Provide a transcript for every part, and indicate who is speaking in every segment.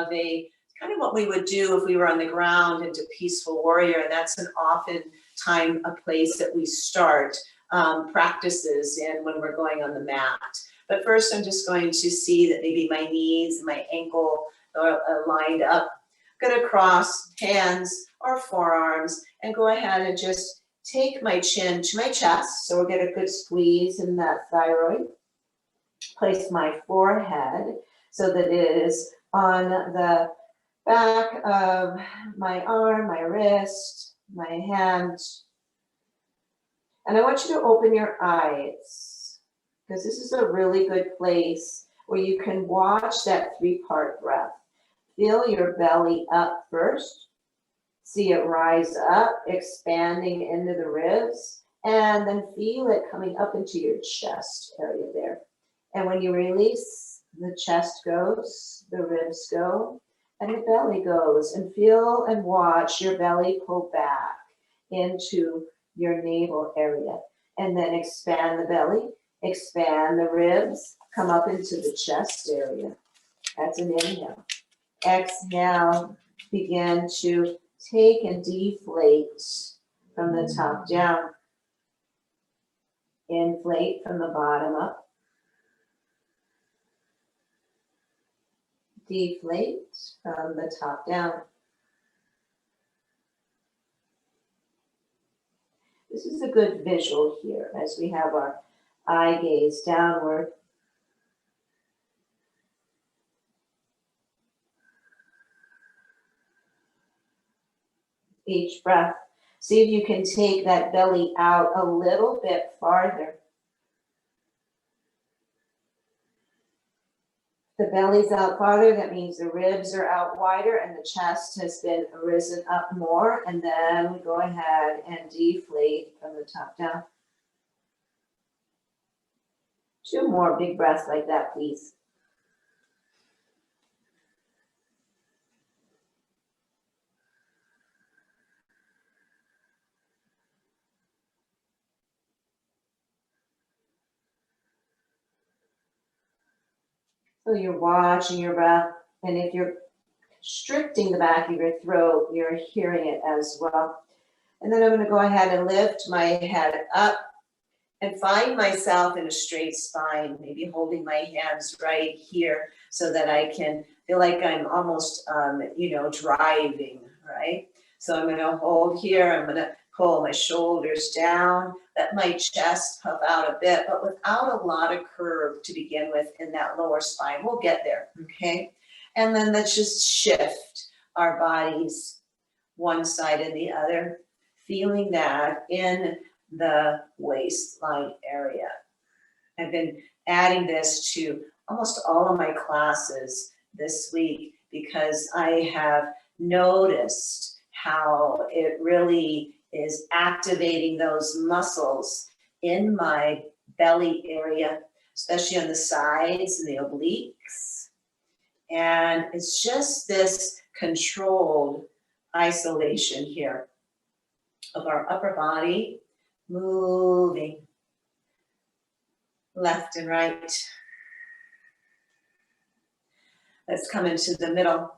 Speaker 1: of a kind of what we would do if we were on the ground into Peaceful Warrior. And that's an often time, a place that we start practices in when we're going on the mat. But first I'm just going to see that maybe my knees and my ankle are lined up. I'm going to cross hands or forearms and go ahead and just take my chin to my chest. So we'll get a good squeeze in that thyroid. Place my forehead so that it is on the back of my arm, my wrist, my hand. And I want you to open your eyes, because this is a really good place where you can watch that 3-part breath. Feel your belly up first. See it rise up, expanding into the ribs, and then feel it coming up into your chest area there. And when you release, the chest goes, the ribs go, and the belly goes. And feel and watch your belly pull back into your navel area. And then expand the belly, expand the ribs, come up into the chest area. That's an inhale. Exhale, begin to take and deflate from the top down. Inflate from the bottom up. Deflate from the top down. This is a good visual here as we have our eye gaze downward. Each breath, see if you can take that belly out a little bit farther. The belly's out farther, that means the ribs are out wider and the chest has been risen up more. And then we go ahead and deflate from the top down. 2 more big breaths like that, please. So you're watching your breath, and if you're constricting the back of your throat, you're hearing it as well. And then I'm going to go ahead and lift my head up and find myself in a straight spine, maybe holding my hands right here so that I can feel like I'm almost, driving, right? So I'm going to hold here. I'm going to pull my shoulders down, let my chest puff out a bit, but without a lot of curve to begin with in that lower spine. We'll get there, okay? And then let's just shift our bodies one side and the other, feeling that in the waistline area. I've been adding this to almost all of my classes this week because I have noticed how it really is activating those muscles in my belly area, especially on the sides and the obliques. And it's just this controlled isolation here of our upper body moving left and right. Let's come into the middle.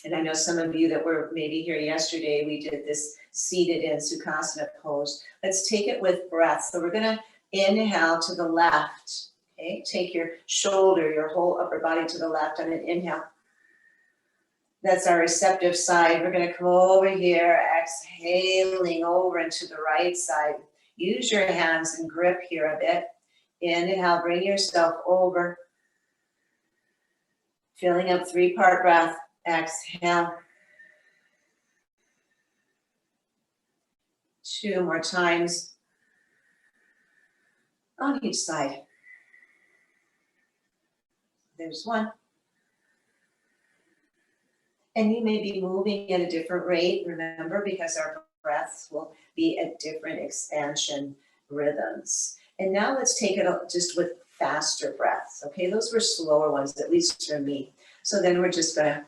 Speaker 1: And I know some of you that were maybe here yesterday, we did this seated in Sukhasana pose. Let's take it with breath. So we're going to inhale to the left. Okay, take your shoulder, your whole upper body to the left on an inhale. That's our receptive side. We're going to come over here, exhaling over into the right side. Use your hands and grip here a bit. Inhale, bring yourself over. Filling up 3-part breath. Exhale. 2 more times on each side. There's 1. And you may be moving at a different rate, remember, because our breaths will be at different expansion rhythms. And now let's take it just with faster breaths, okay? Those were slower ones, at least for me. So then we're just going to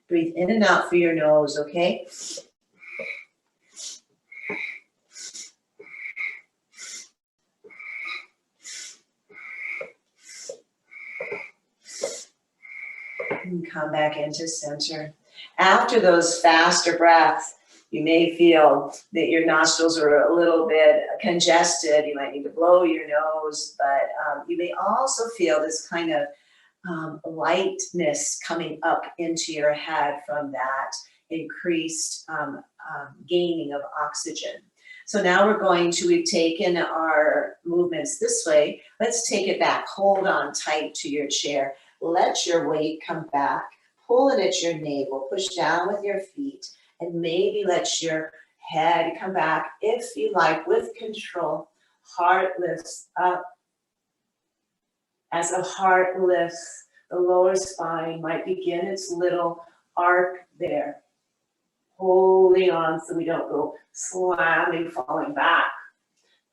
Speaker 1: breathe in and out through your nose, okay? And come back into center. After those faster breaths, you may feel that your nostrils are a little bit congested. You might need to blow your nose, but you may also feel this kind of lightness coming up into your head from that increased gaining of oxygen. So now we've taken our movements this way. Let's take it back. Hold on tight to your chair. Let your weight come back. Pull it at your navel. Push down with your feet. And maybe let your head come back, if you like, with control. Heart lifts up. As the heart lifts, the lower spine might begin its little arc there. Holding on so we don't go slamming, falling back.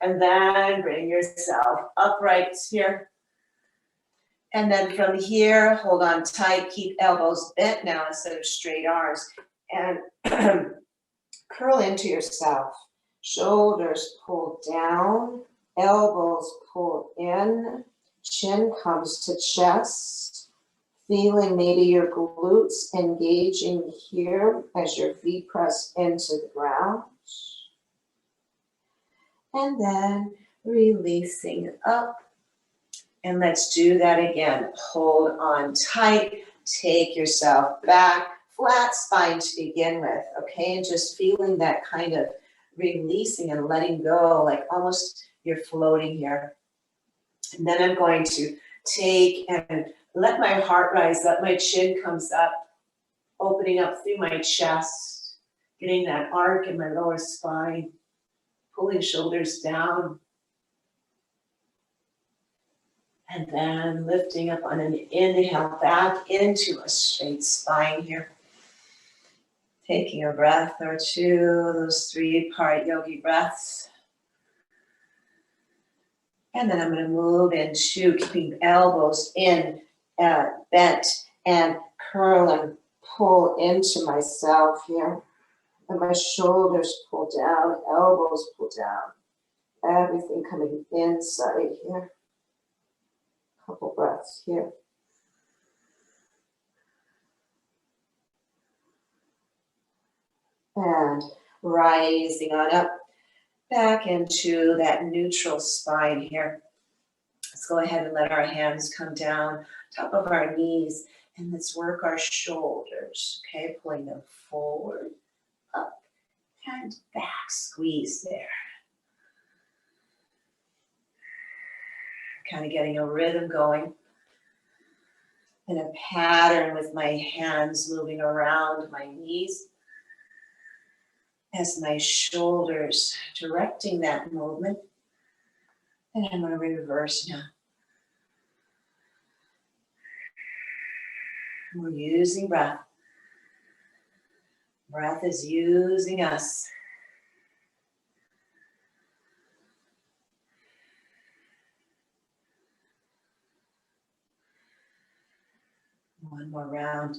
Speaker 1: And then bring yourself upright here. And then from here, hold on tight, keep elbows bent now instead of straight arms. And curl into yourself. Shoulders pull down, elbows pull in, chin comes to chest. Feeling maybe your glutes engaging here as your feet press into the ground. And then releasing up. And let's do that again. Hold on tight, take yourself back. Flat spine to begin with, okay? And just feeling that kind of releasing and letting go, like almost you're floating here. And then I'm going to take and let my heart rise up, my chin comes up, opening up through my chest, getting that arc in my lower spine, pulling shoulders down. And then lifting up on an inhale back into a straight spine here. Taking a breath or two, those 3-part yogi breaths. And then I'm going to move into keeping elbows in, bent, and curl and pull into myself here. And my shoulders pull down, elbows pull down. Everything coming inside here. Couple breaths here. And rising on up, back into that neutral spine here. Let's go ahead and let our hands come down, top of our knees, and let's work our shoulders, okay? Pulling them forward, up, and back, squeeze there. Kind of getting a rhythm going. And a pattern with my hands moving around my knees. As my shoulders directing that movement. And I'm going to reverse now. We're using breath. Breath is using us. One more round.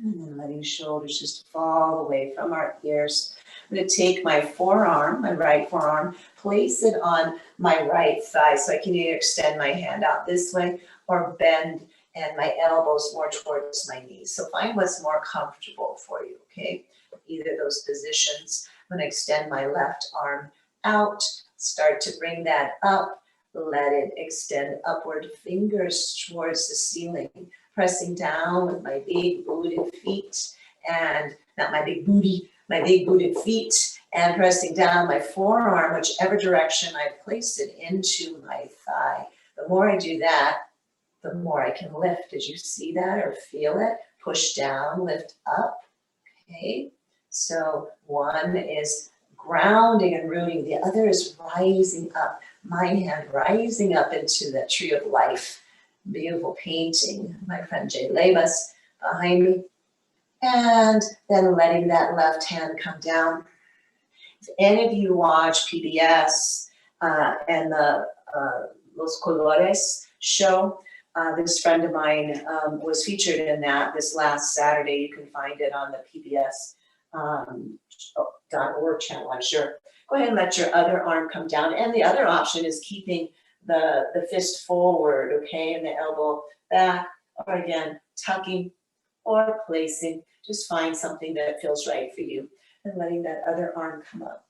Speaker 1: And then letting shoulders just fall away from our ears. I'm going to take my forearm, my right forearm, place it on my right thigh so I can either extend my hand out this way or bend and my elbows more towards my knees. So find what's more comfortable for you, okay? Either of those positions. I'm going to extend my left arm out, start to bring that up, let it extend upward, fingers towards the ceiling. Pressing down with my big booted feet and not my big booty, my big booted feet, and pressing down my forearm, whichever direction I placed it, into my thigh. The more I do that, the more I can lift. Did you see that or feel it? Push down, lift up. Okay. So one is grounding and rooting. The other is rising up. My hand rising up into the tree of life. Beautiful painting, my friend Jay Labus behind me. And then letting that left hand come down. If any of you watch PBS and the Los Colores show, this friend of mine was featured in that this last Saturday. You can find it on the PBS.org channel, I'm sure. Go ahead and let your other arm come down. And the other option is keeping the fist forward, okay, and the elbow back, or again, tucking or placing. Just find something that feels right for you and letting that other arm come up.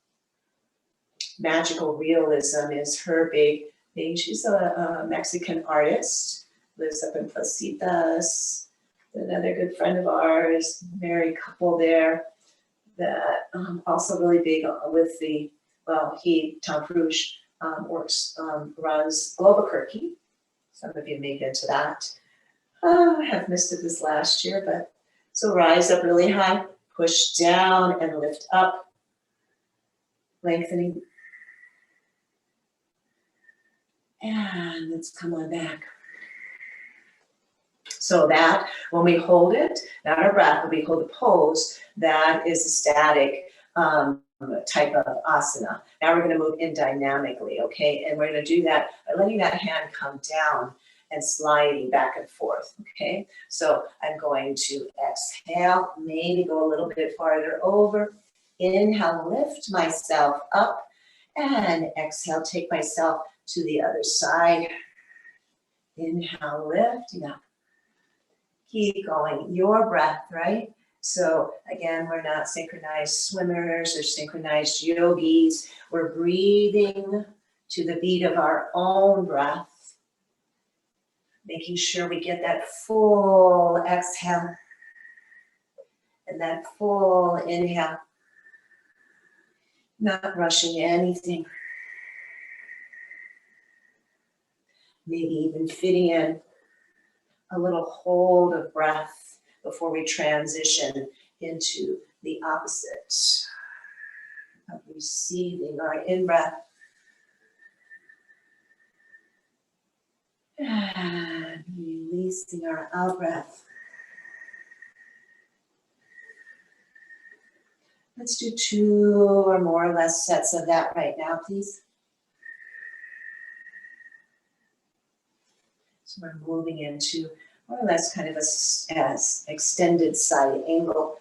Speaker 1: Magical realism is her big thing. She's a Mexican artist, lives up in Placitas. Another good friend of ours, married couple there, that also really big with the, well, Tom Cruise, runs Albuquerque. Some of you may have been to that. I have missed it this last year, but so rise up really high, push down and lift up, lengthening. And let's come on back. So that, when we hold it, not our breath, when we hold the pose, that is a static type of asana. Now we're going to move in dynamically, okay? And we're going to do that by letting that hand come down and sliding back and forth, okay? So I'm going to exhale, maybe go a little bit farther over. Inhale, lift myself up, and exhale, take myself to the other side. Inhale, lifting up. Keep going, your breath, right? So again, we're not synchronized swimmers or synchronized yogis. We're breathing to the beat of our own breath, making sure we get that full exhale and that full inhale, not rushing anything. Maybe even fitting in a little hold of breath before we transition into the opposite of receiving our in-breath and releasing our out-breath. Let's do 2 or more or less sets of that right now, please. So we're moving into more or less kind of as extended side angle.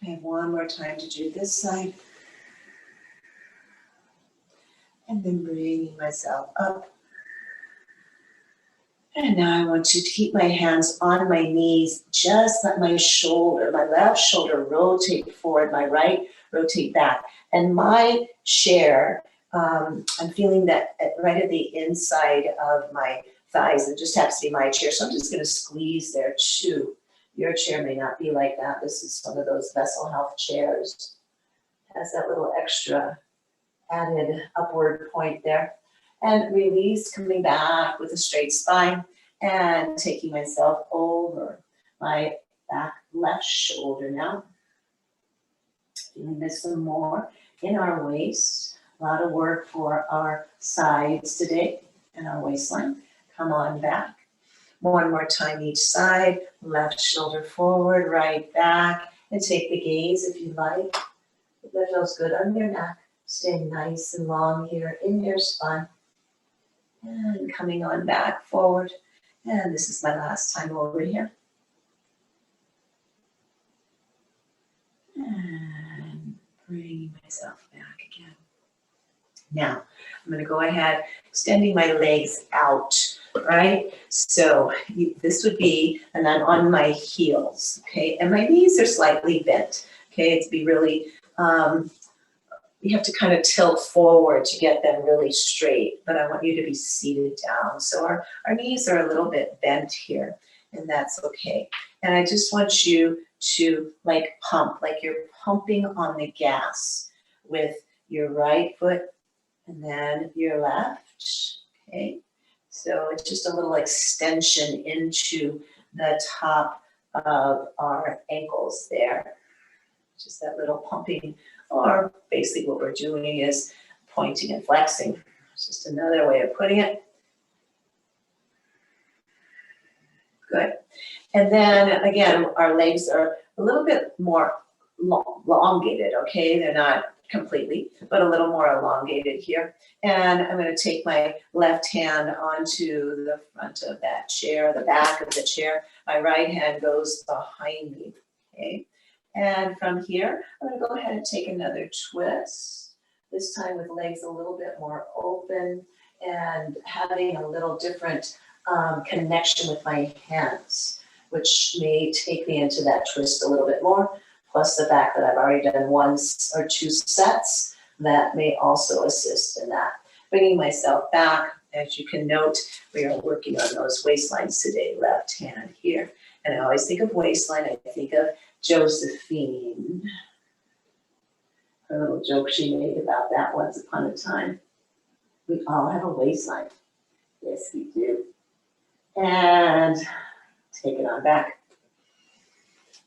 Speaker 1: I have one more time to do this side. And then bringing myself up. And now I want to keep my hands on my knees, just let my left shoulder rotate forward, my right rotate back. And my chair, I'm feeling that right at the inside of my thighs. It just happens to be my chair. So I'm just going to squeeze there too. Your chair may not be like that. This is one of those Vessel Health chairs. It has that little extra added upward point there. And release, coming back with a straight spine and taking myself over my back left shoulder now. Doing this some more in our waist. A lot of work for our sides today and our waistline. Come on back. One more time each side. Left shoulder forward, right back. And take the gaze if you like. If that feels good on your neck. Stay nice and long here in your spine. And coming on back forward. And this is my last time over here. And bringing myself back again. Now, I'm going to go ahead, extending my legs out, right? So this would be, and I'm on my heels, okay? And my knees are slightly bent, okay? It's be really, you have to kind of tilt forward to get them really straight, but I want you to be seated down. So our knees are a little bit bent here, and that's okay. And I just want you to like pump, like you're pumping on the gas with your right foot and then your left, okay? So it's just a little extension into the top of our ankles there. Just that little pumping, or basically what we're doing is pointing and flexing. It's just another way of putting it. Good. And then again, our legs are a little bit more elongated, okay? They're not completely, but a little more elongated here. And I'm going to take my left hand onto the front of that chair, the back of the chair. My right hand goes behind me, okay? And from here, I'm going to go ahead and take another twist, this time with legs a little bit more open and having a little different connection with my hands, which may take me into that twist a little bit more, plus the fact that I've already done 1 or 2 sets that may also assist in that. Bringing myself back, as you can note, we are working on those waistlines today, left hand here. And I always think of waistline, I think of Josephine. Her little joke she made about that once upon a time. We all have a waistline. Yes, we do. And take it on back.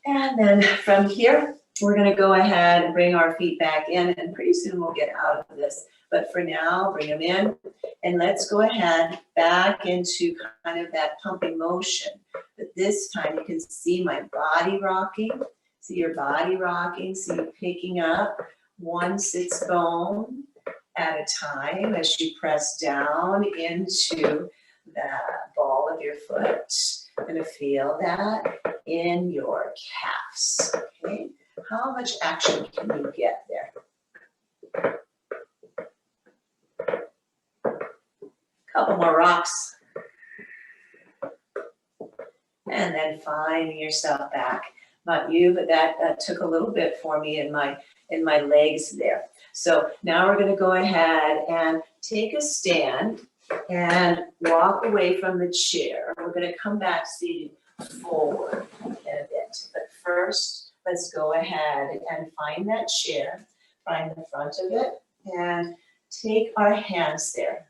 Speaker 1: And then from here, we're going to go ahead and bring our feet back in, and pretty soon we'll get out of this. But for now, bring them in, and let's go ahead back into kind of that pumping motion. But this time you can see my body rocking. See your body rocking, see you picking up 1 sits bone at a time as you press down into that ball of your foot. You're going to feel that in your calves, okay? How much action can you get there? Couple more rocks. And then finding yourself back. Not you, but that took a little bit for me in my legs there. So now we're going to go ahead and take a stand and walk away from the chair. We're going to come back seated forward in a bit. But first, let's go ahead and find that chair, find the front of it, and take our hands there.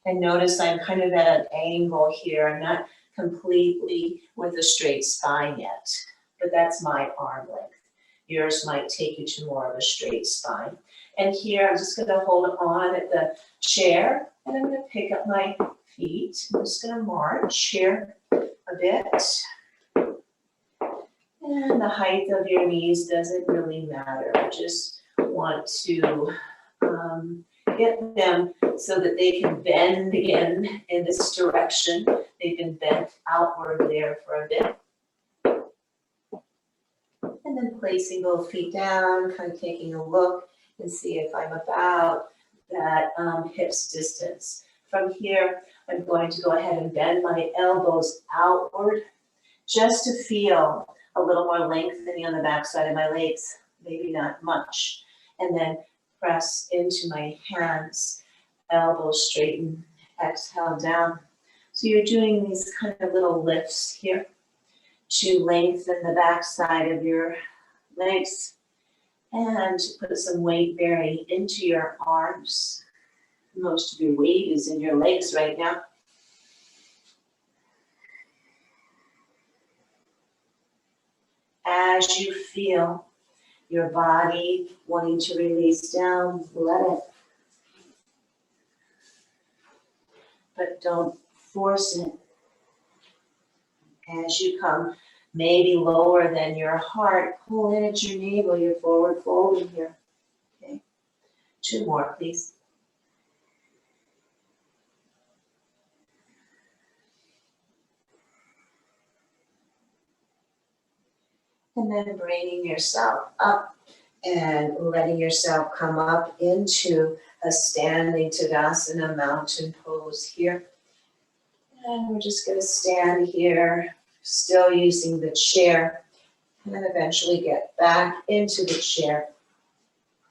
Speaker 1: And notice I'm kind of at an angle here. I'm not completely with a straight spine yet, but that's my arm length. Yours might take you to more of a straight spine. And here I'm just going to hold on at the chair, and I'm going to pick up my feet. I'm just going to march here a bit. And the height of your knees doesn't really matter. I just want to get them so that they can bend again in this direction. They've been bent outward there for a bit. And then placing both feet down, kind of taking a look and see if I'm about that hips distance. From here, I'm going to go ahead and bend my elbows outward just to feel a little more lengthening on the backside of my legs, maybe not much. And then press into my hands, elbows straighten, exhale down. So you're doing these kind of little lifts here to lengthen the backside of your legs and put some weight bearing into your arms. Most of your weight is in your legs right now. As you feel your body wanting to release down, let it. But don't force it. As you come maybe lower than your heart, pull in at your navel, your forward folding here. Okay, 2 more, please. And then bringing yourself up and letting yourself come up into a standing Tadasana mountain pose here. And we're just going to stand here, still using the chair, and then eventually get back into the chair.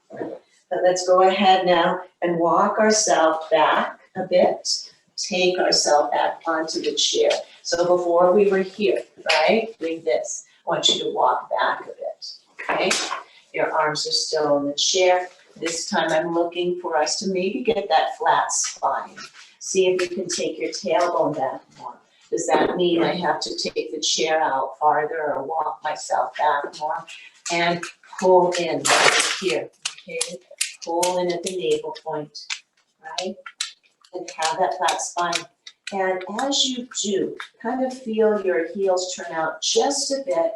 Speaker 1: But let's go ahead now and walk ourselves back a bit, take ourselves back onto the chair. So before we were here, right, doing this, I want you to walk back a bit, okay? Your arms are still in the chair. This time I'm looking for us to maybe get that flat spine. See if you can take your tailbone back more. Does that mean I have to take the chair out farther or walk myself back more? And pull in right here, okay? Pull in at the navel point, right? And have that flat spine. And as you do, kind of feel your heels turn out just a bit,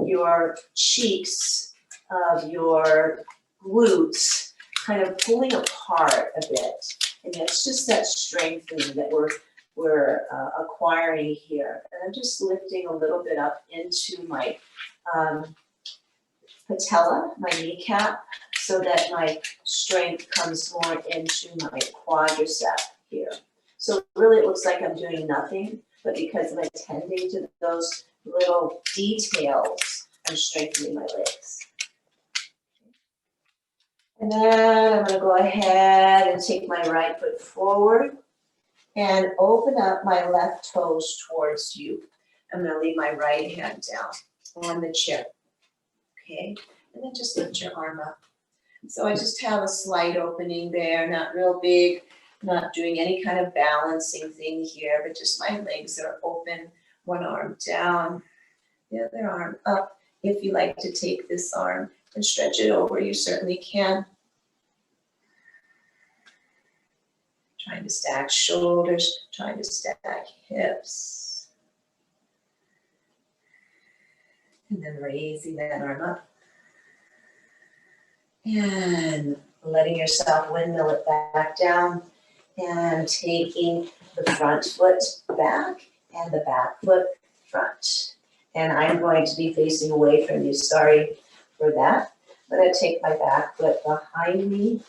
Speaker 1: your cheeks of your glutes kind of pulling apart a bit. And it's just that strengthening that we're acquiring here. And I'm just lifting a little bit up into my patella, my kneecap, so that my strength comes more into my quadricep here. So really it looks like I'm doing nothing, but because I'm attending to those little details, I'm strengthening my legs. And then I'm gonna go ahead and take my right foot forward and open up my left toes towards you. I'm gonna leave my right hand down on the chair, okay? And then just lift your arm up. So I just have a slight opening there, not real big, not doing any kind of balancing thing here, but just my legs are open, one arm down, the other arm up. If you like to take this arm and stretch it over, you certainly can. Trying to stack shoulders, trying to stack hips. And then raising that arm up. And letting yourself windmill it back down. And taking the front foot back and the back foot front. And I'm going to be facing away from you, sorry for that. I'm gonna take my back foot behind me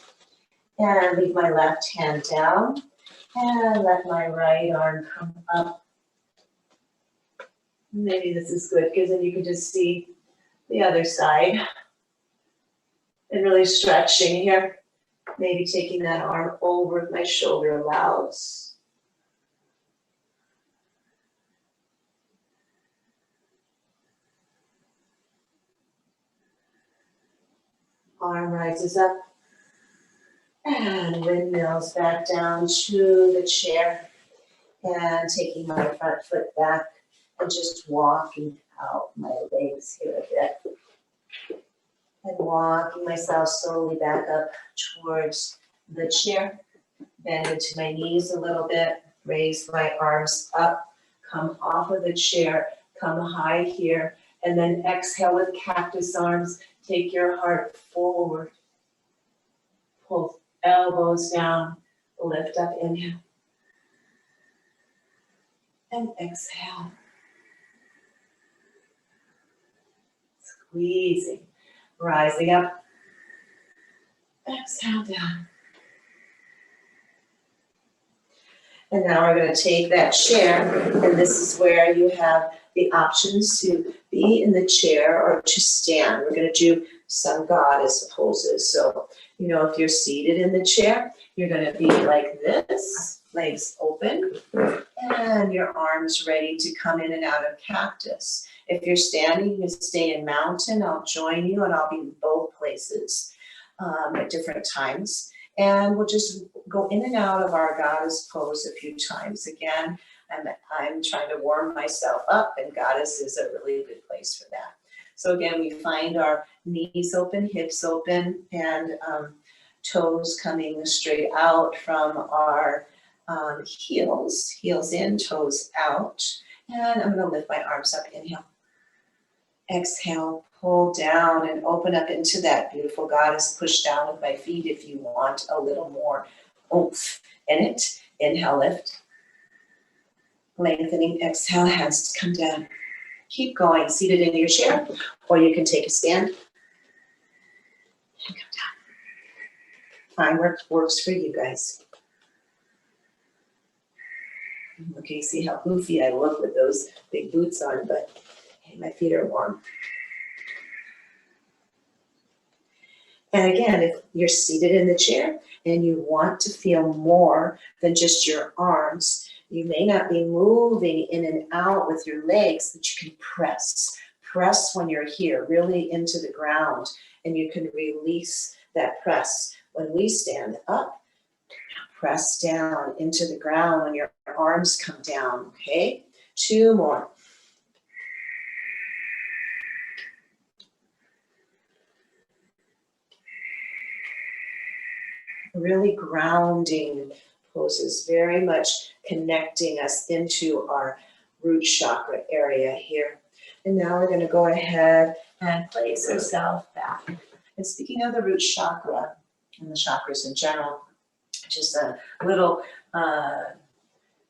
Speaker 1: and leave my left hand down and let my right arm come up. Maybe this is good because then you can just see the other side. And really stretching here. Maybe taking that arm over if my shoulder allows. Arm rises up and windmills back down to the chair. And taking my front foot back and just walking out my legs here a bit. And walking myself slowly back up towards the chair. Bend into my knees a little bit, raise my arms up, come off of the chair, come high here, and then exhale with cactus arms. Take your heart forward. Pull elbows down, lift up, inhale. And exhale. Squeezing. Rising up, exhale down. And now we're going to take that chair, and this is where you have the options to be in the chair or to stand. We're going to do some goddess poses. So, if you're seated in the chair, you're going to be like this, legs open, and your arms ready to come in and out of cactus. If you're standing, you can stay in mountain. I'll join you, and I'll be in both places at different times. And we'll just go in and out of our goddess pose a few times. Again, I'm trying to warm myself up, and goddess is a really good place for that. So again, we find our knees open, hips open, and toes coming straight out from our heels in, toes out. And I'm going to lift my arms up, inhale. Exhale, pull down and open up into that beautiful goddess. Push down with my feet if you want a little more oomph in it. Inhale, lift. Lengthening, exhale, hands come down. Keep going, seated in your chair, or you can take a stand. And come down. Fine, works for you guys. Okay, see how goofy I look with those big boots on, but hey, my feet are warm. And again, if you're seated in the chair and you want to feel more than just your arms, you may not be moving in and out with your legs, but you can press. Press when you're here, really into the ground, and you can release that press. When we stand up, press down into the ground when your arms come down, okay? 2 more. Really grounding poses, very much connecting us into our root chakra area here. And now we're going to go ahead and place ourselves back. And speaking of the root chakra, and the chakras in general. Just a little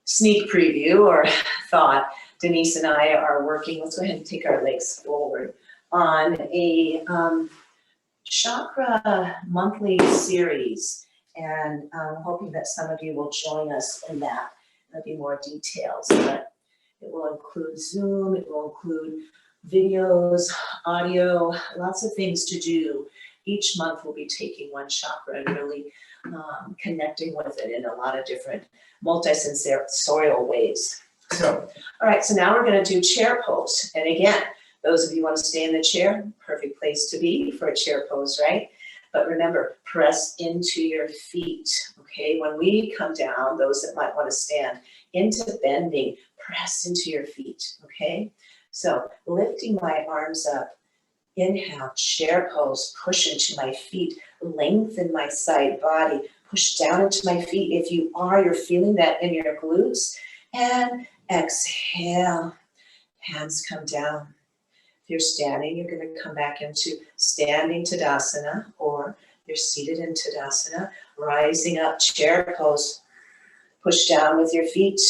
Speaker 1: sneak preview or thought. Denise and I are working, let's go ahead and take our legs forward, on a chakra monthly series. And I'm hoping that some of you will join us in that. There'll be more details, but it will include Zoom, it will include videos, audio, lots of things to do. Each month we'll be taking one chakra and really connecting with it in a lot of different multi-sensorial ways. So, all right, so now we're gonna do chair pose. And again, those of you who want to stay in the chair, perfect place to be for a chair pose, right? But remember, press into your feet, okay? When we come down, those that might want to stand, into bending, press into your feet, okay? So lifting my arms up, inhale, chair pose, push into my feet, lengthen my side body, push down into my feet. If you are, you're feeling that in your glutes. And exhale, hands come down. If you're standing, you're going to come back into standing Tadasana, or you're seated in Tadasana, rising up, chair pose. Push down with your feet,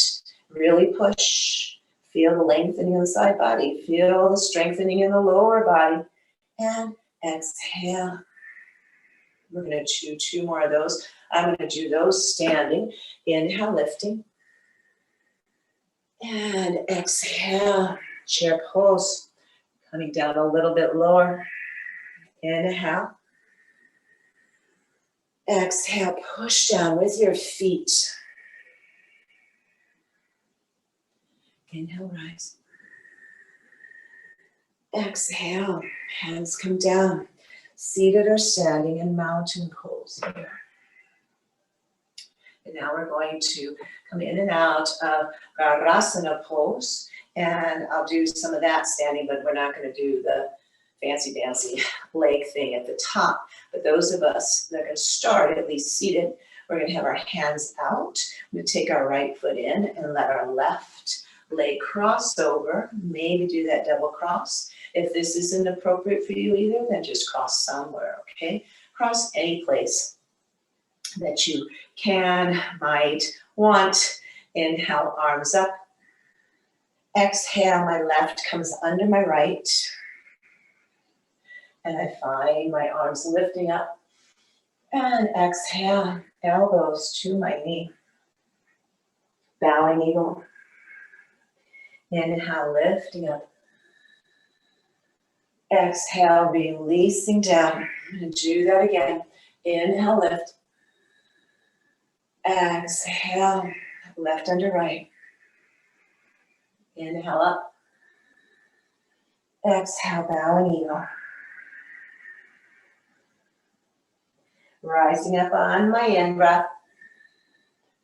Speaker 1: really push. Feel the lengthening of the side body. Feel the strengthening in the lower body. And exhale. We're going to do 2 more of those. I'm going to do those standing. Inhale, lifting. And exhale, chair pose. Coming down a little bit lower. Inhale. Exhale, push down with your feet. Inhale, rise. Exhale, hands come down. Seated or standing in mountain pose here. And now we're going to come in and out of Garasana pose. And I'll do some of that standing, but we're not going to do the fancy dancy leg thing at the top. But those of us that are going to start at least seated, we're going to have our hands out. We're going to take our right foot in and let our left leg cross over. Maybe do that double cross. If this isn't appropriate for you either, then just cross somewhere, okay? Cross any place that you can, might, want. Inhale, arms up. Exhale, my left comes under my right. And I find my arms lifting up. And exhale, elbows to my knee. Bowing eagle. Inhale, lifting up. Exhale, releasing down. I'm going to do that again. Inhale, lift. Exhale, left under right. Inhale up. Exhale, bowing eagle. Rising up on my in-breath.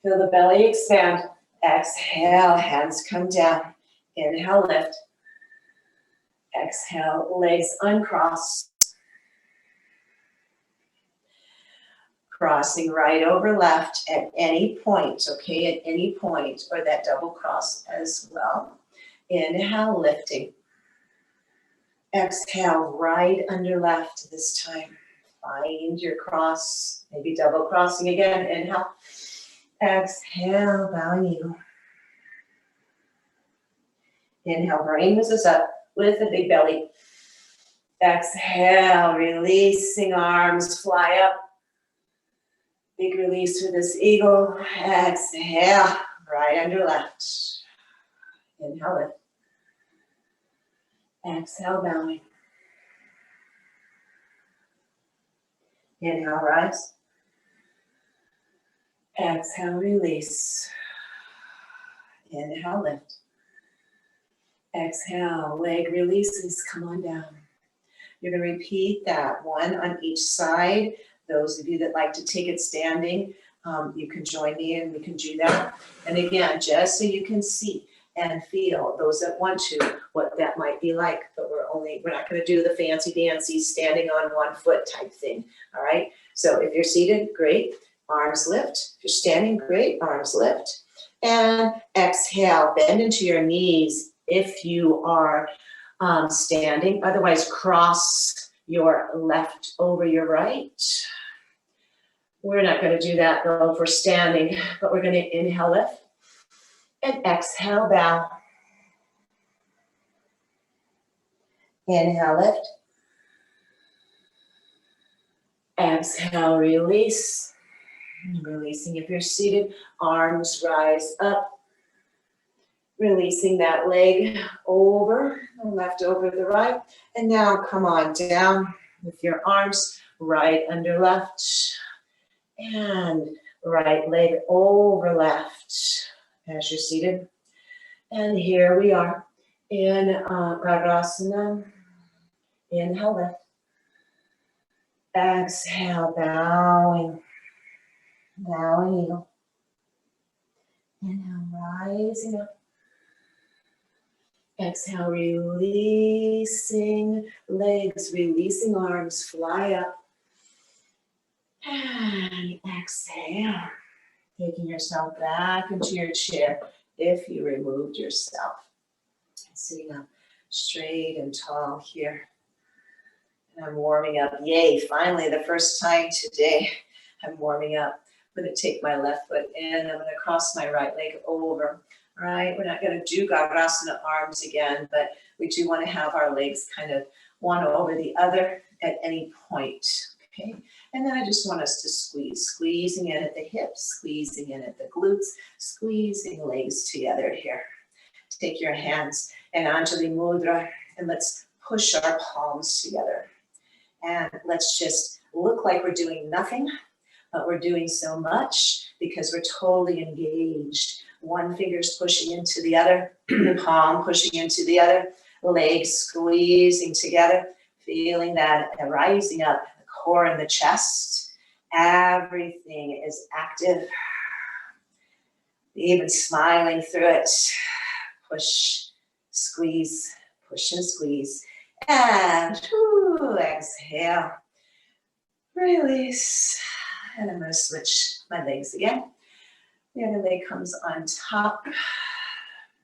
Speaker 1: Feel the belly expand. Exhale, hands come down. Inhale, lift. Exhale, legs uncross. Crossing right over left at any point, okay, at any point, or that double cross as well. Inhale, lifting. Exhale, right under left this time. Find your cross, maybe double crossing again. Inhale. Exhale, bowing eagle. Inhale, brain moves up with a big belly. Exhale, releasing arms, fly up. Big release for this eagle. Exhale, right under left. Inhale, lift. Exhale, bowing. Inhale, rise. Exhale, release. Inhale, lift. Exhale, leg releases, come on down. You're going to repeat that, one on each side. Those of you that like to take it standing, you can join me and we can do that. And again, just so you can see and feel, those that want to, what that might be like. But we're not going to do the fancy dancy standing on one foot type thing. All right. So if you're seated, great. Arms lift. If you're standing, great. Arms lift. And exhale, bend into your knees if you are standing. Otherwise, cross your left over your right. We're not going to do that though if we're standing, but we're going to inhale, lift, and exhale, bow. Inhale, lift. Exhale, release. Releasing if you're seated, arms rise up. Releasing that leg over, left over the right. And now come on down with your arms right under left. And right leg over left as you're seated. And here we are in Garasana. Inhale, lift. Exhale, bowing. Bowing eagle. Inhale, rising up. Exhale, releasing legs, releasing arms, fly up. And exhale, taking yourself back into your chair if you removed yourself. Sitting up straight and tall here. And I'm warming up. Yay, finally, the first time today, I'm warming up. I'm going to take my left foot in. I'm going to cross my right leg over. All right, we're not going to do Garasana arms again, but we do want to have our legs kind of one over the other at any point. Okay, and then I just want us to squeeze, squeezing in at the hips, squeezing in at the glutes, squeezing legs together here. Take your hands and Anjali Mudra, and let's push our palms together. And let's just look like we're doing nothing, but we're doing so much because we're totally engaged. One finger's pushing into the other, palm pushing into the other, legs squeezing together, feeling that rising up, the core and the chest. Everything is active. Even smiling through it. Push, squeeze, push and squeeze. And exhale, release. And I'm going to switch my legs again. The other leg comes on top,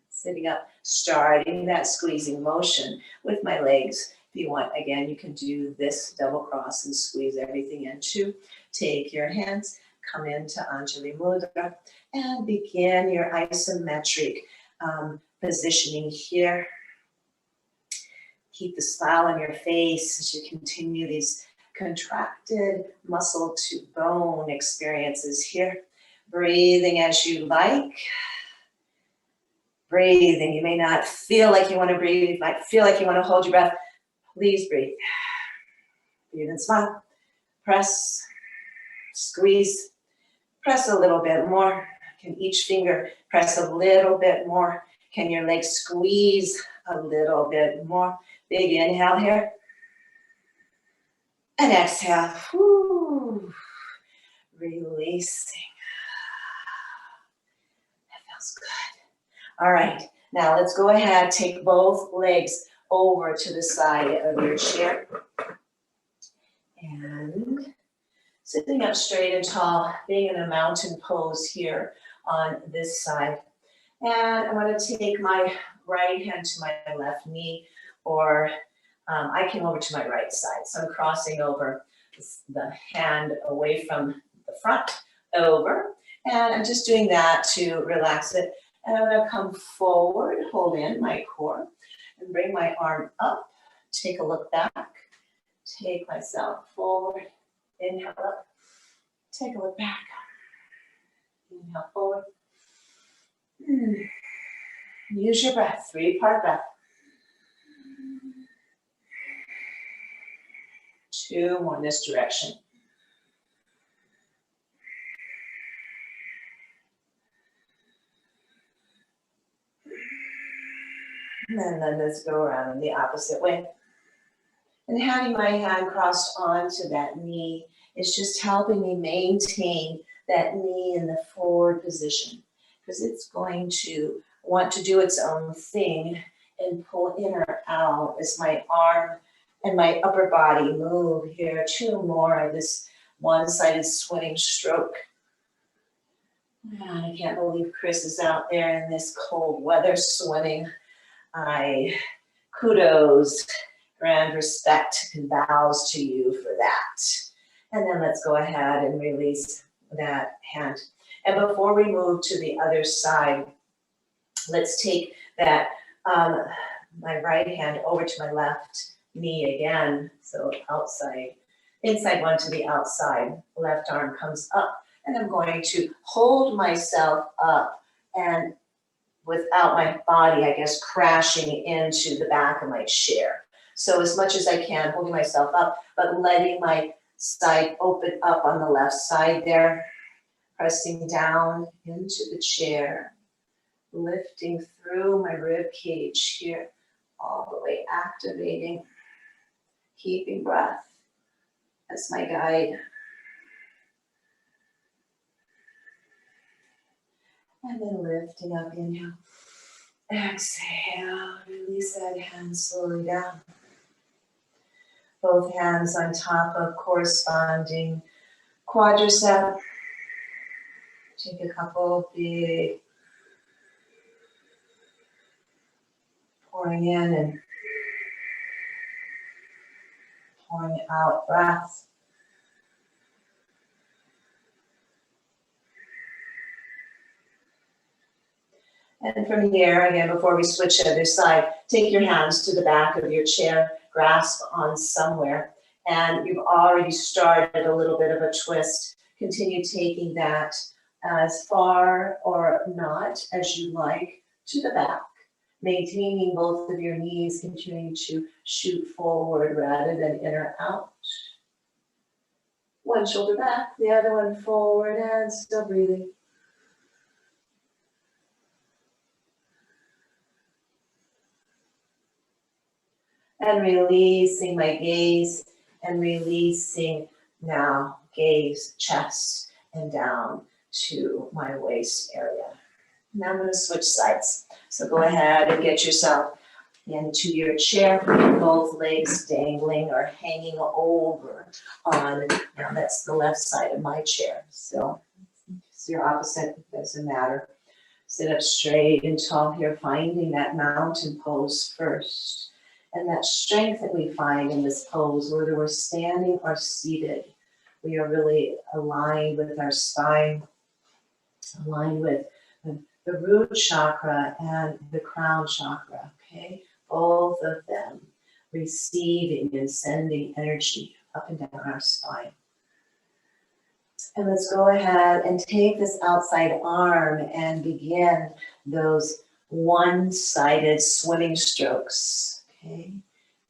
Speaker 1: sitting up, starting that squeezing motion with my legs. If you want, again, you can do this double cross and squeeze everything in too. Take your hands, come into Anjali Mudra, and begin your isometric positioning here. Keep the smile on your face as you continue these contracted muscle to bone experiences here. Breathing as you like. Breathing. You may not feel like you want to breathe. You might feel like you want to hold your breath. Please breathe. Breathe and smile. Press. Squeeze. Press a little bit more. Can each finger press a little bit more? Can your legs squeeze a little bit more? Big inhale here. And exhale. Whew. Releasing. Good. All right, now let's go ahead, take both legs over to the side of your chair. And sitting up straight and tall, being in a mountain pose here on this side. And I'm going to take my right hand to my left knee, or I came over to my right side. So I'm crossing over the hand away from the front, over. And I'm just doing that to relax it. And I'm going to come forward, hold in my core, and bring my arm up. Take a look back. Take myself forward. Inhale up. Take a look back. Inhale forward. Use your breath. 3-part breath. 2 more in this direction. And then let's go around in the opposite way. And having my hand crossed onto that knee is just helping me maintain that knee in the forward position, because it's going to want to do its own thing and pull in or out as my arm and my upper body move here. 2 more of this one-sided swimming stroke. And I can't believe Chris is out there in this cold weather swimming. Kudos, grand respect and bows to you for that. And then let's go ahead and release that hand. And before we move to the other side, let's take that, my right hand over to my left knee again. So outside, inside one to the outside, left arm comes up. And I'm going to hold myself up and without my body, I guess, crashing into the back of my chair. So as much as I can, holding myself up, but letting my side open up on the left side there, pressing down into the chair, lifting through my rib cage here, all the way activating, keeping breath as my guide. And then lifting up, inhale. Exhale, release that hand slowly down. Both hands on top of corresponding quadricep. Take a couple big pouring in and pouring out breaths. And from here, again, before we switch to the other side, take your hands to the back of your chair, grasp on somewhere, and you've already started a little bit of a twist. Continue taking that as far or not as you like to the back, maintaining both of your knees, continuing to shoot forward rather than in or out. One shoulder back, the other one forward, and still breathing. And releasing my gaze and releasing now gaze, chest, and down to my waist area. Now I'm going to switch sides. So go ahead and get yourself into your chair, both legs dangling or hanging over on, now that's the left side of my chair. So it's your opposite, it doesn't matter. Sit up straight and tall here, finding that mountain pose first. And that strength that we find in this pose, whether we're standing or seated, we are really aligned with our spine, aligned with the root chakra and the crown chakra, okay? Both of them receiving and sending energy up and down our spine. And let's go ahead and take this outside arm and begin those one-sided swimming strokes. Okay,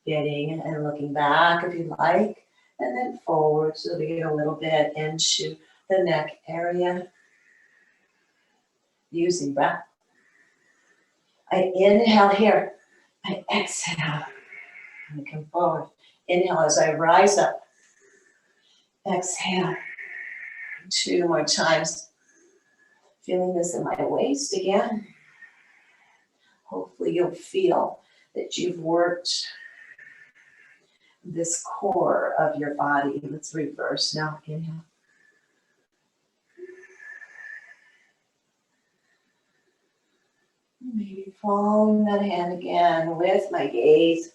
Speaker 1: getting and looking back if you like, and then forward so we get a little bit into the neck area. Using breath. I inhale here, I exhale, and I come forward. Inhale as I rise up, exhale. 2 more times. Feeling this in my waist again. Hopefully you'll feel that you've worked this core of your body. Let's reverse now. Inhale. Maybe following that hand again with my gaze,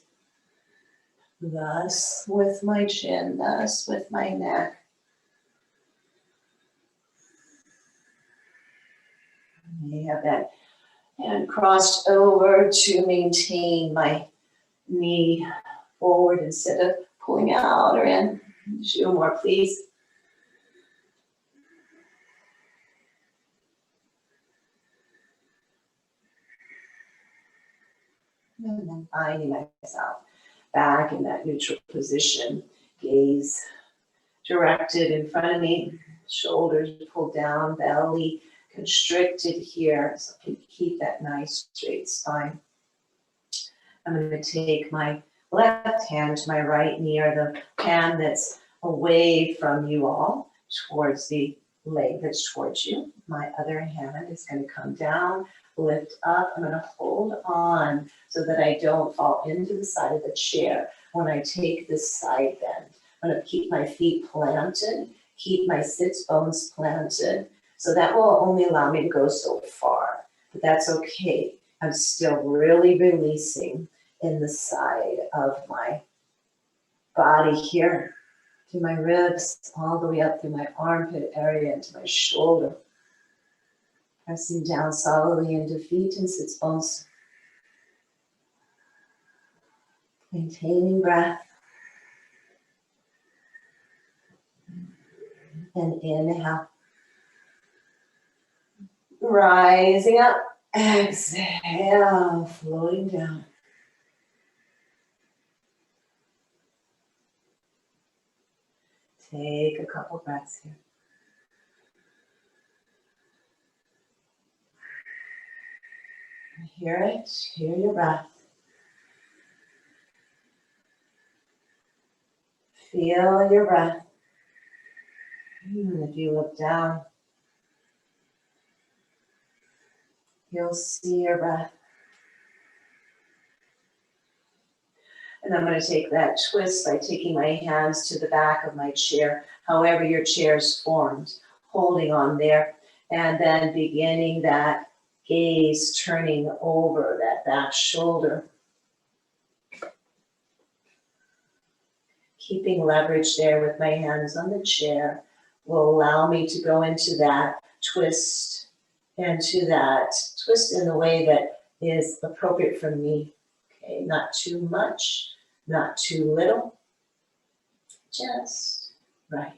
Speaker 1: thus with my chin, thus with my neck. I may have that hand crossed over to maintain my knee forward instead of pulling out or in. 2 more, please. And then finding myself back in that neutral position, gaze directed in front of me, shoulders pulled down, belly constricted here, so I can keep that nice straight spine. I'm going to take my left hand to my right knee, or the hand that's away from you all, towards the leg that's towards you. My other hand is going to come down, lift up. I'm going to hold on so that I don't fall into the side of the chair when I take this side bend. I'm going to keep my feet planted, keep my sits bones planted. So that will only allow me to go so far, but that's okay. I'm still really releasing in the side of my body here through my ribs, all the way up through my armpit area into my shoulder. Pressing down solidly into feet and sits bones. Maintaining breath. And inhale. Rising up. Exhale, floating down. Take a couple breaths here. Hear it, hear your breath. Feel your breath. If you look down, you'll see your breath. And I'm going to take that twist by taking my hands to the back of my chair, however your chair is formed, holding on there, and then beginning that gaze turning over that back shoulder. Keeping leverage there with my hands on the chair will allow me to go into that twist, into that twist in the way that is appropriate for me. Okay, not too much, not too little, just right.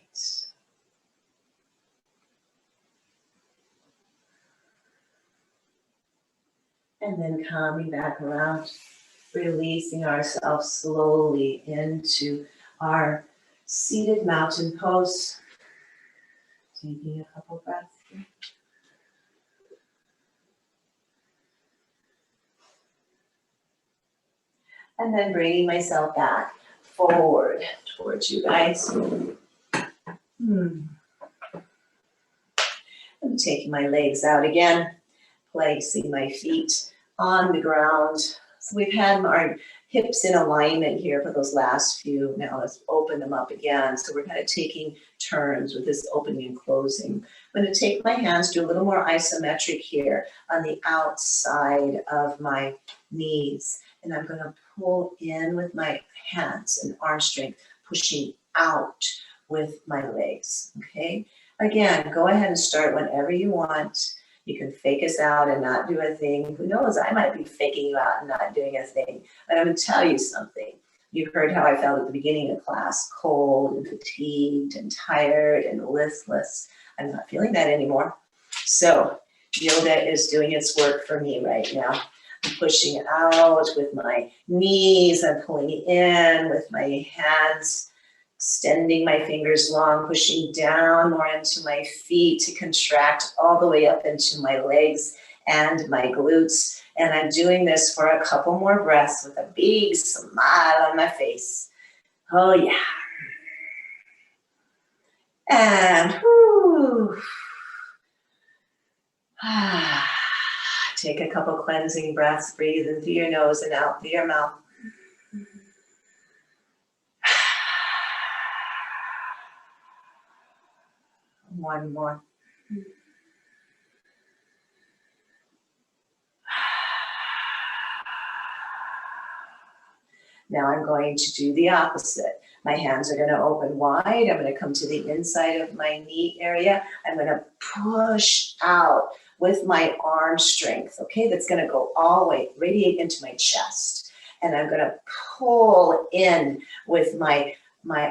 Speaker 1: And then coming back around, releasing ourselves slowly into our seated mountain pose. Taking a couple breaths here. And then bringing myself back forward towards you guys. I'm taking my legs out again, placing my feet on the ground. So we've had our hips in alignment here for those last few. Now let's open them up again. So we're kind of taking turns with this opening and closing. I'm going to take my hands, do a little more isometric here on the outside of my knees. And I'm going to pull in with my hands and arm strength, pushing out with my legs, okay? Again, go ahead and start whenever you want. You can fake us out and not do a thing. Who knows, I might be faking you out and not doing a thing. But I'm going to tell you something. You heard how I felt at the beginning of class, cold and fatigued and tired and listless. I'm not feeling that anymore. So yoga is doing its work for me right now. I'm pushing out with my knees. I'm pulling in with my hands, extending my fingers long, pushing down more into my feet to contract all the way up into my legs and my glutes. And I'm doing this for a couple more breaths with a big smile on my face. Oh yeah. And whoo. Take a couple cleansing breaths, breathe in through your nose and out through your mouth. One more. Now I'm going to do the opposite. My hands are going to open wide. I'm going to come to the inside of my knee area. I'm going to push out with my arm strength, okay? That's going to go all the way, radiate into my chest. And I'm going to pull in with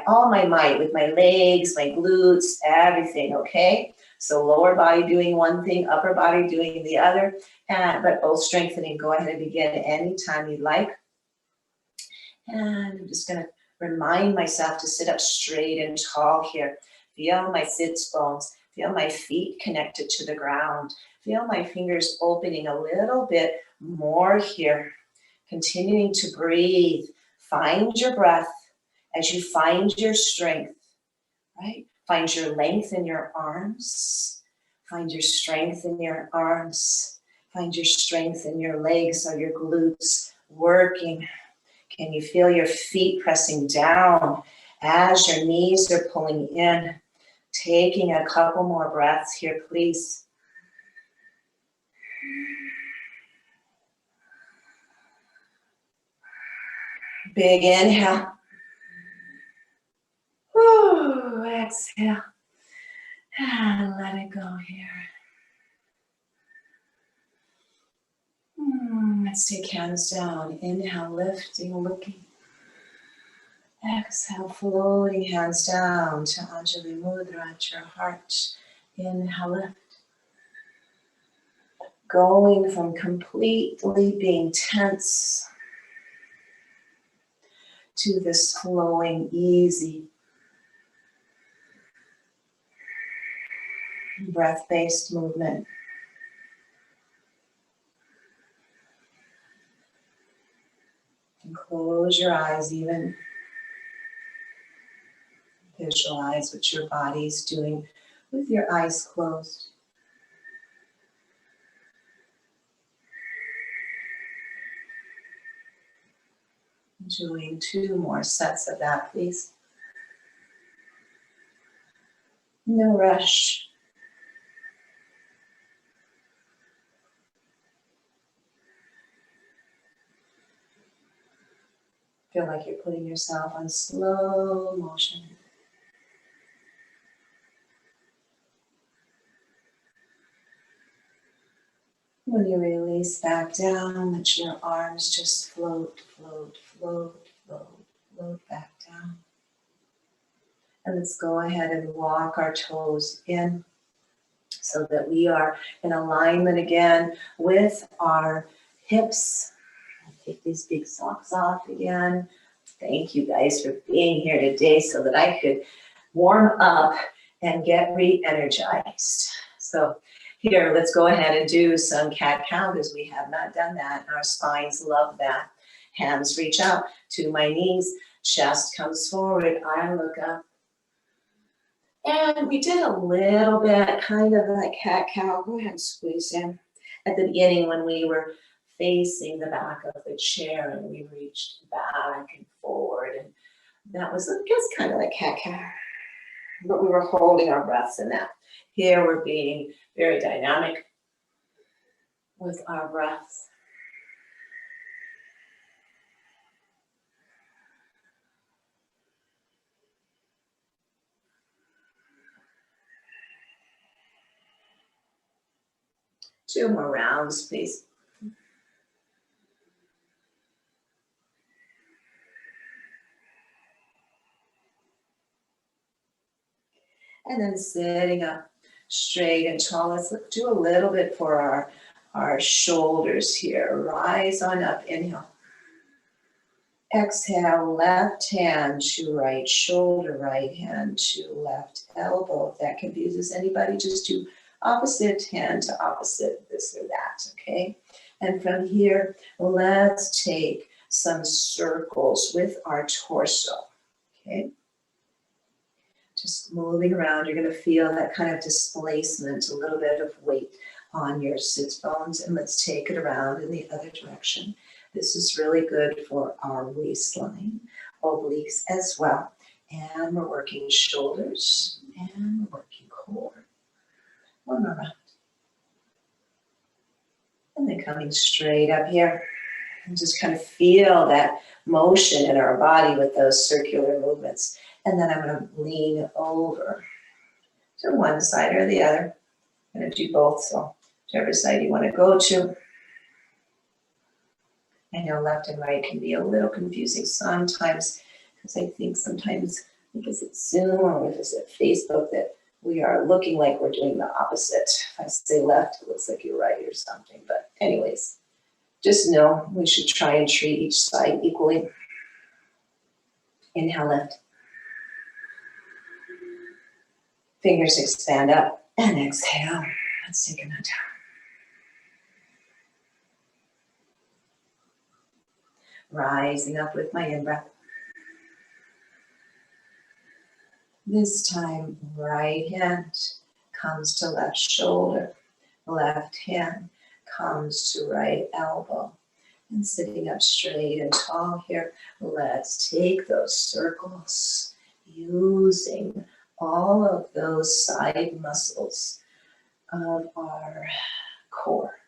Speaker 1: all my might, with my legs, my glutes, everything, okay? So lower body doing one thing, upper body doing the other, but both strengthening. Go ahead and begin anytime you'd like. And I'm just going to remind myself to sit up straight and tall here. Feel my sits bones. Feel my feet connected to the ground. Feel my fingers opening a little bit more here. Continuing to breathe. Find your breath as you find your strength, right? Find your length in your arms. Find your strength in your arms. Find your strength in your legs or your glutes working. Can you feel your feet pressing down as your knees are pulling in? Taking a couple more breaths here, please. Big inhale. Whew. exhale. And let it go here. Let's take hands down. Inhale, lifting, looking. Exhale, floating hands down to Anjali Mudra at your heart. Inhale, lift. Going from completely being tense to this flowing, easy, breath-based movement. And close your eyes even. Visualize what your body's doing with your eyes closed. Doing 2 more sets of that, please. No rush. Feel like you're putting yourself on slow motion. When you release back down, let your arms just float, float, float, float, float back down. And let's go ahead and walk our toes in so that we are in alignment again with our hips. I'll take these big socks off again. Thank you guys for being here today so that I could warm up and get re-energized. So here, let's go ahead and do some cat-cow because we have not done that. Our spines love that. Hands reach out to my knees. Chest comes forward. I look up. And we did a little bit, kind of like cat-cow. Go ahead and squeeze in. At the beginning when we were facing the back of the chair and we reached back and forward. And that was, I guess, kind of like cat-cow. But we were holding our breaths in that. Here we're being very dynamic with our breaths. Two more rounds, please. And then sitting up straight and tall. Let's do a little bit for our shoulders here. Rise on up, inhale. Exhale, left hand to right shoulder, right hand to left elbow. If that confuses anybody, just do opposite hand to opposite this or that, okay? And from here, let's take some circles with our torso, okay? Just moving around, you're gonna feel that kind of displacement, a little bit of weight on your sits bones, and let's take it around in the other direction. This is really good for our waistline, obliques as well. And we're working shoulders, and we're working core. One more round. And then coming straight up here. And just kind of feel that motion in our body with those circular movements. And then I'm going to lean over to one side or the other. I'm going to do both, so whichever side you want to go to. I know left and right can be a little confusing sometimes, because I think sometimes, because it's Zoom or if it's at Facebook, that we are looking like we're doing the opposite. If I say left, it looks like you're right or something. But anyways, just know we should try and treat each side equally. Inhale, lift. Fingers expand up and exhale. Let's take another time. Rising up with my in-breath. This time, right hand comes to left shoulder. Left hand comes to right elbow. And sitting up straight and tall here, let's take those circles using all of those side muscles of our core,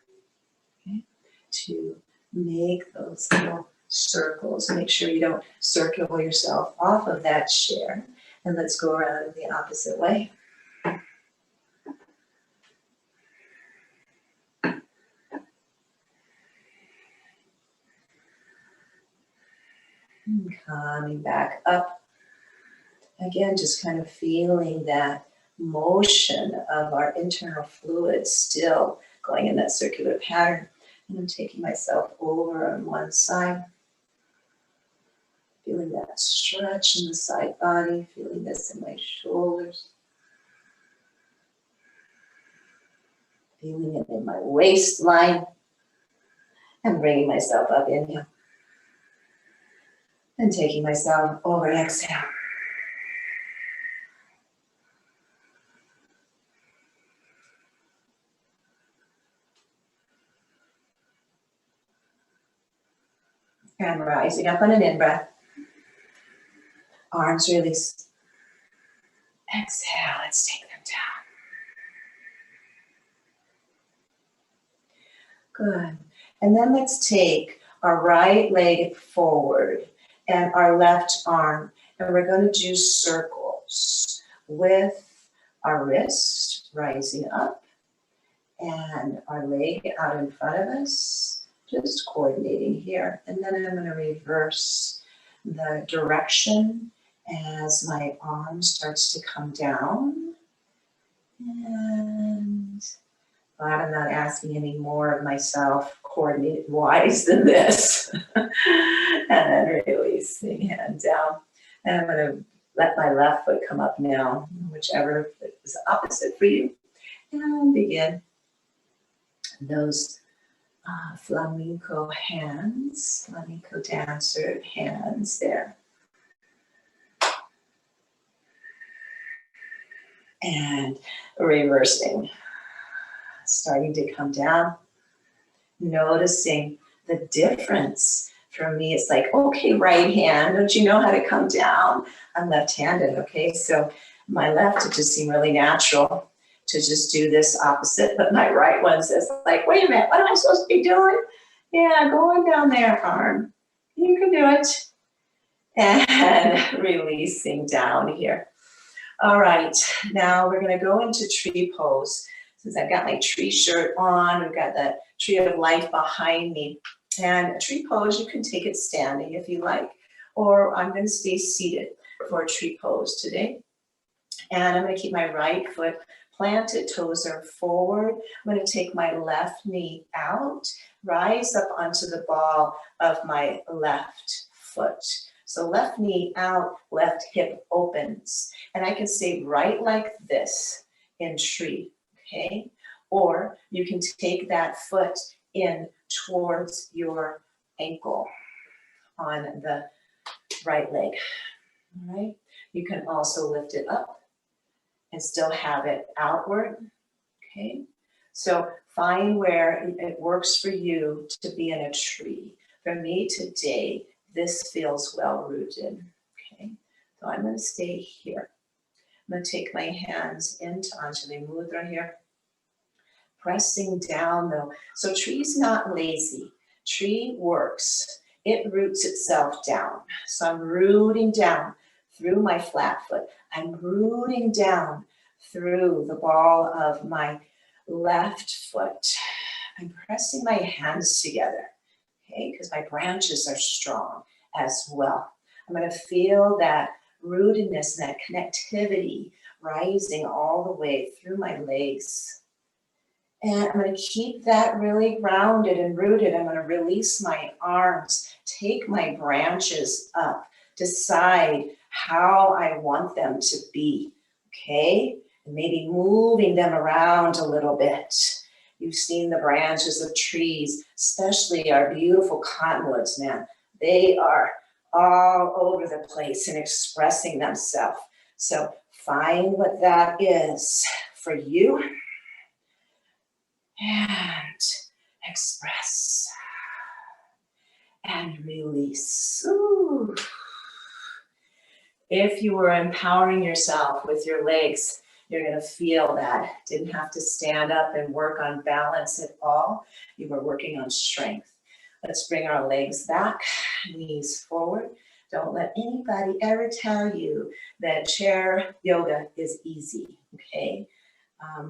Speaker 1: okay, to make those little circles. Make sure you don't circle yourself off of that chair. And let's go around the opposite way. And coming back up. Again, just kind of feeling that motion of our internal fluids still going in that circular pattern. And I'm taking myself over on one side. Feeling that stretch in the side body, feeling this in my shoulders. Feeling it in my waistline. And bringing myself up, inhale. And taking myself over, exhale. And rising up on an in-breath. Arms release. Exhale, let's take them down. Good. And then let's take our right leg forward and our left arm. And we're going to do circles with our wrist rising up and our leg out in front of us, just coordinating here. And then I'm going to reverse the direction as my arm starts to come down. And glad I'm not asking any more of myself coordinated wise than this. And then releasing hand down. And I'm going to let my left foot come up now, whichever is opposite for you. And begin those flamenco hands, flamenco dancer hands there. And reversing, starting to come down, noticing the difference. For me, it's like, okay, right hand, don't you know how to come down? I'm left-handed, okay? So my left, it just seemed really natural to just do this opposite, but my right one says like, wait a minute, what am I supposed to be doing? Yeah, go on down there, arm. You can do it. And releasing down here. All right, now we're gonna go into tree pose. Since I've got my tree shirt on, we've got the tree of life behind me. And a tree pose, you can take it standing if you like, or I'm gonna stay seated for a tree pose today. And I'm gonna keep my right foot planted, toes are forward. I'm gonna take my left knee out, rise up onto the ball of my left foot. So left knee out, left hip opens. And I can stay right like this in tree, okay? Or you can take that foot in towards your ankle on the right leg, all right? You can also lift it up and still have it outward, okay? So find where it works for you to be in a tree. For me today, this feels well rooted, okay? So I'm gonna stay here. I'm gonna take my hands into Anjali Mudra here. Pressing down though. So tree's not lazy. Tree works. It roots itself down. So I'm rooting down through my flat foot. I'm rooting down through the ball of my left foot. I'm pressing my hands together, okay, because my branches are strong as well. I'm going to feel that rootedness and that connectivity rising all the way through my legs. And I'm going to keep that really grounded and rooted. I'm going to release my arms, take my branches up, decide how I want them to be, okay? And maybe moving them around a little bit. You've seen the branches of trees, especially our beautiful cottonwoods, man. They are all over the place and expressing themselves. So find what that is for you and express and release. Ooh. If you were empowering yourself with your legs, you're going to feel that. Didn't have to stand up and work on balance at all. You were working on strength. Let's bring our legs back, knees forward, Don't let anybody ever tell you that chair yoga is easy, okay?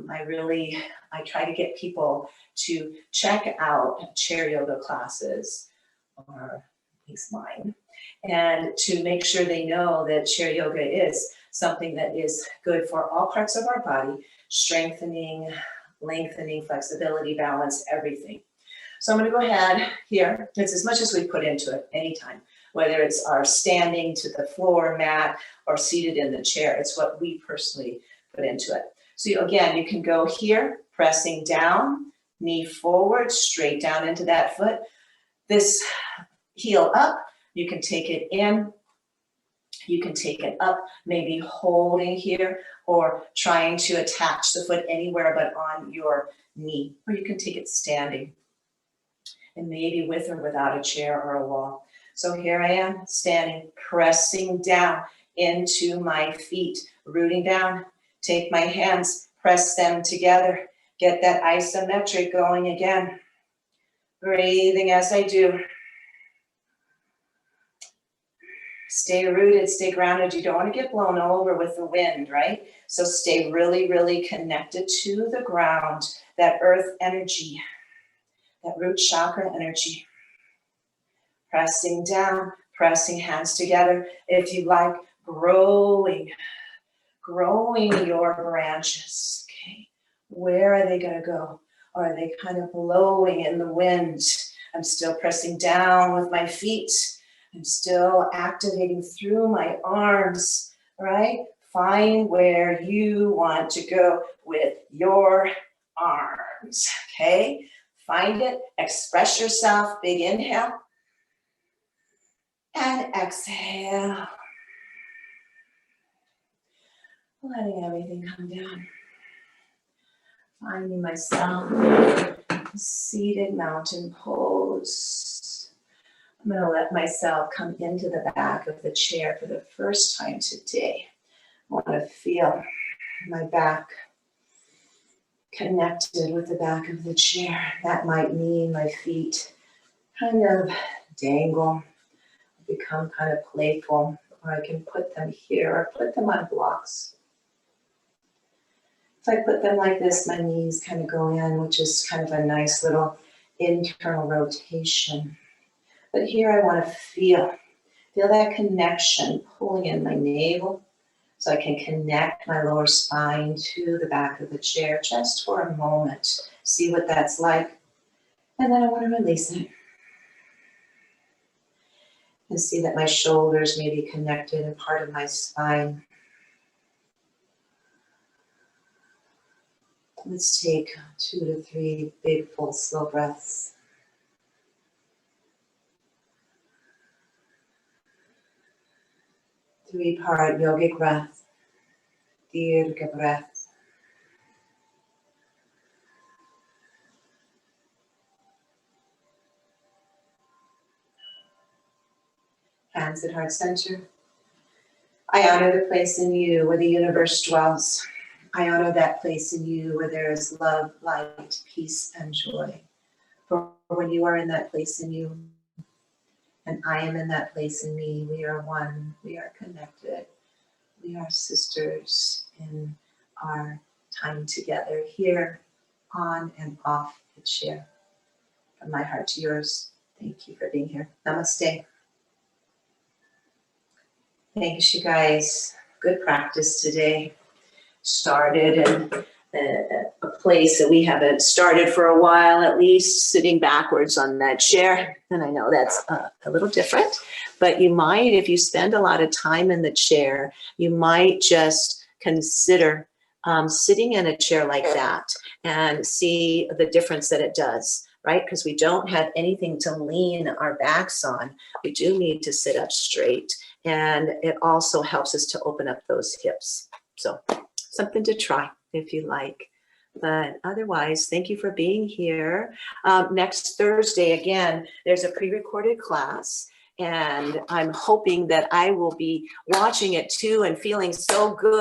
Speaker 1: I try to get people to check out chair yoga classes, or at least mine, and to make sure they know that chair yoga is something that is good for all parts of our body, strengthening, lengthening, flexibility, balance, everything. So I'm going to go ahead here. It's as much as we put into it anytime, whether it's our standing to the floor mat or seated in the chair. It's what we personally put into it. So again, you can go here, pressing down, knee forward, straight down into that foot. This heel up, you can take it in, you can take it up, maybe holding here or trying to attach the foot anywhere but on your knee, or you can take it standing and maybe with or without a chair or a wall. So here I am standing, pressing down into my feet, rooting down. Take my hands, press them together. Get that isometric going again. Breathing as I do. Stay rooted, stay grounded. You don't want to get blown over with the wind, right? So stay really, really connected to the ground, that earth energy, that root chakra energy. Pressing down, pressing hands together. If you like, growing your branches, okay? Where are they gonna go? Or are they kind of blowing in the wind? I'm still pressing down with my feet. I'm still activating through my arms, right? Find where you want to go with your arms, okay? Find it, express yourself, big inhale. And exhale. Letting everything come down. Finding myself seated mountain pose. I'm going to let myself come into the back of the chair for the first time today. I want to feel my back connected with the back of the chair. That might mean my feet kind of dangle, become kind of playful, or I can put them here or put them on blocks. If I put them like this, my knees kind of go in, which is kind of a nice little internal rotation. But here I want to feel that connection pulling in my navel so I can connect my lower spine to the back of the chair just for a moment. See what that's like. And then I want to release it. And see that my shoulders may be connected and part of my spine. Let's take 2 to 3 big, full, slow breaths. Three-part yogic breath. Dirgha breath. Hands at heart center. I honor the place in you where the universe dwells. I honor that place in you where there is love, light, peace, and joy. For when you are in that place in you, and I am in that place in me, we are one, we are connected, we are sisters in our time together here, on and off the chair. From my heart to yours, thank you for being here. Namaste. Thanks, you guys. Good practice today. Started in a place that we haven't started for a while, at least, sitting backwards on that chair. And I know that's a little different, but you might, if you spend a lot of time in the chair, you might just consider sitting in a chair like that and see the difference that it does, right? Because we don't have anything to lean our backs on. We do need to sit up straight, and it also helps us to open up those hips. So something to try if you like. But otherwise, thank you for being here. Next Thursday, again, there's a pre-recorded class, and I'm hoping that I will be watching it too and feeling so good.